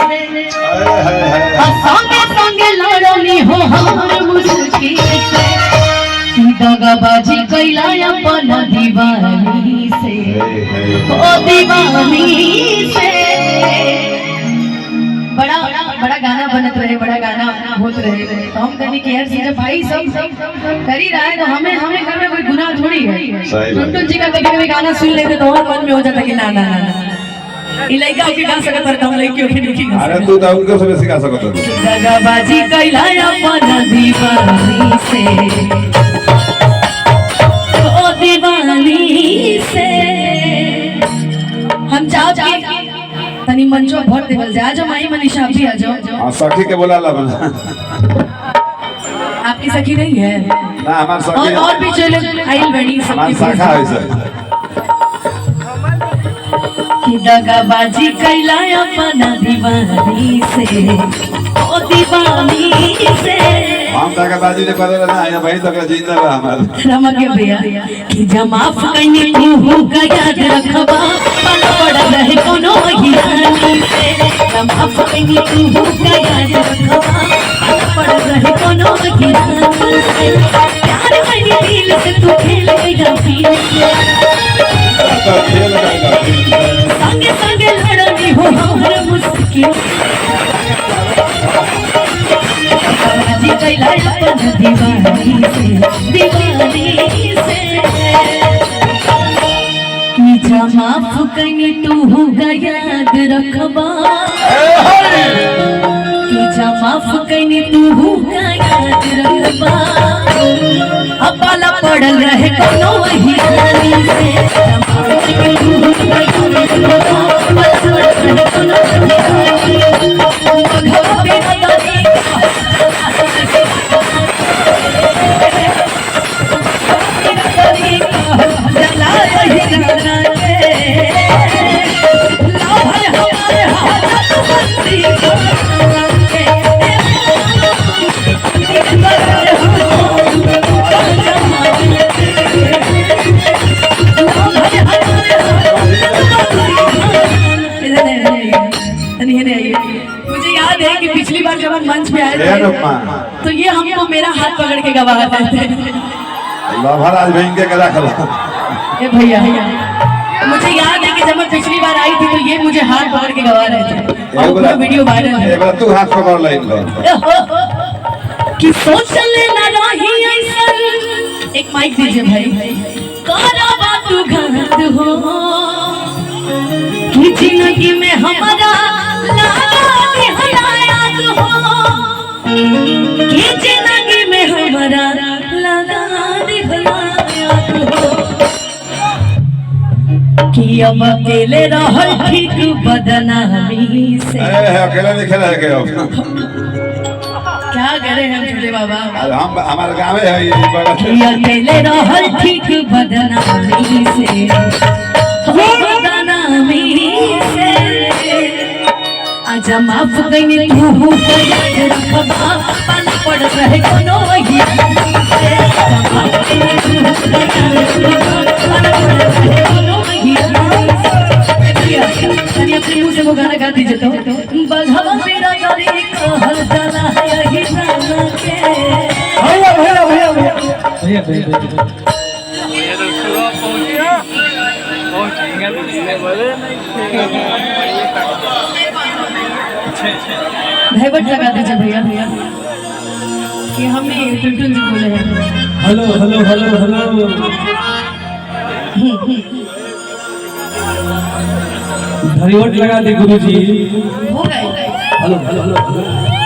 से संगे संगे लड़नी हो हमर मुश्किल से दगाबाजी कैला अपन दीवानी से ओ दीवानी से बड़ा बड़ा गाना बनत रहे, बड़ा गाना होत रहे तो हम कहनी कि यार जब भाई सब कर ही रहा है तो हमें घर में कोई गुनाह थोड़ी है। टुनटुन जी का कभी गाना सुन लेते तो और मन में हो जाता कि ना ना ना ई लइका के गा सकत पर हम लइकियों के नहीं गा। अरे तू तो उनको सब सिखा सकत है। दगाबाजी कैला अपन दीवानी से ओ दीवानी से हम चाहत कि तनी मंचो भर देवल जा। जो माई मनीषा भी आ जाओ। हां सखी के बोला ला बना। आपकी सखी नहीं है ना हमार सखी और भी जो लोग आइल बनी हमार सखा है सर कि दगाबाजी कैला अपन दीवानी से ओ दीवानी से हम दगाबाजी ने करे ना या भाई तक जिंदा बा हमार रमक भैया कि जमाफ कनी तू का याद रखबा पल पड़ रहे कोनो हिरानी से जमाफ कनी तू का याद रखबा पल पड़ रहे कोनो हिरानी से प्यार कनी दिल से तू खेल गया पीर से खेल गया संगे संगे लड़नी हो हमर मुश्किल जी कैला अपन दीवानी से कि जमाफ कनी तू याद रखबा कि जमाफ कनी तू याद रखबा अपाला पड़ल रहे कोनो हिरानी से जमाफ कनी तू याद रखबा अपाला पड़ल रहे कोनो हिरानी भगवती बताई मुझे याद है कि पिछली बार जब हम मंच पे आए थे तो ये हमको मेरा हाथ पकड़ के गवा रहे थे। महाराज भाई के रख लो ए भैया मुझे याद है कि जब मैं पिछली बार आई थी तो ये मुझे हाथ पकड़ के गवा रहे थे और पूरा वीडियो वायरल है। एक बार तू हाथ पकड़ ले कि सोच लेना रही ऐसा। एक माइक दीजिए भाई। करवा तू घात हो कि जिंदगी में हमारा लगा दे हलायात हो कि जिंदगी में हमारा लगा दे हलायात हो कि अब अकेले रहल ठीक बदनामी से। अकेला नहीं खेला है क्या करे हम छोटे बाबा हम हमारे गाँव है ये अकेले रहल ठीक बदनामी से बदनामी से आजा माफ कइनी तू का याद रखबा पल पड़ रहे कोनो हिरानी से माफ कइनी तू का याद रखबा पल पड़ रहे कोनो हिरानी से। तनी अपने मुंह से वो गाना गा दीजिए तो बघवा मेरा गरी कहल जाला है हिराना के। भैया भैया भैया भैया भैया भैया धैवट लगा दीजिए भैया भैया कि हमने टुनटुन जी बोले हैं। हेलो हेलो हेलो हेलो धरिवट लगा दे गुरुजी। हो गए हेलो हेलो हेलो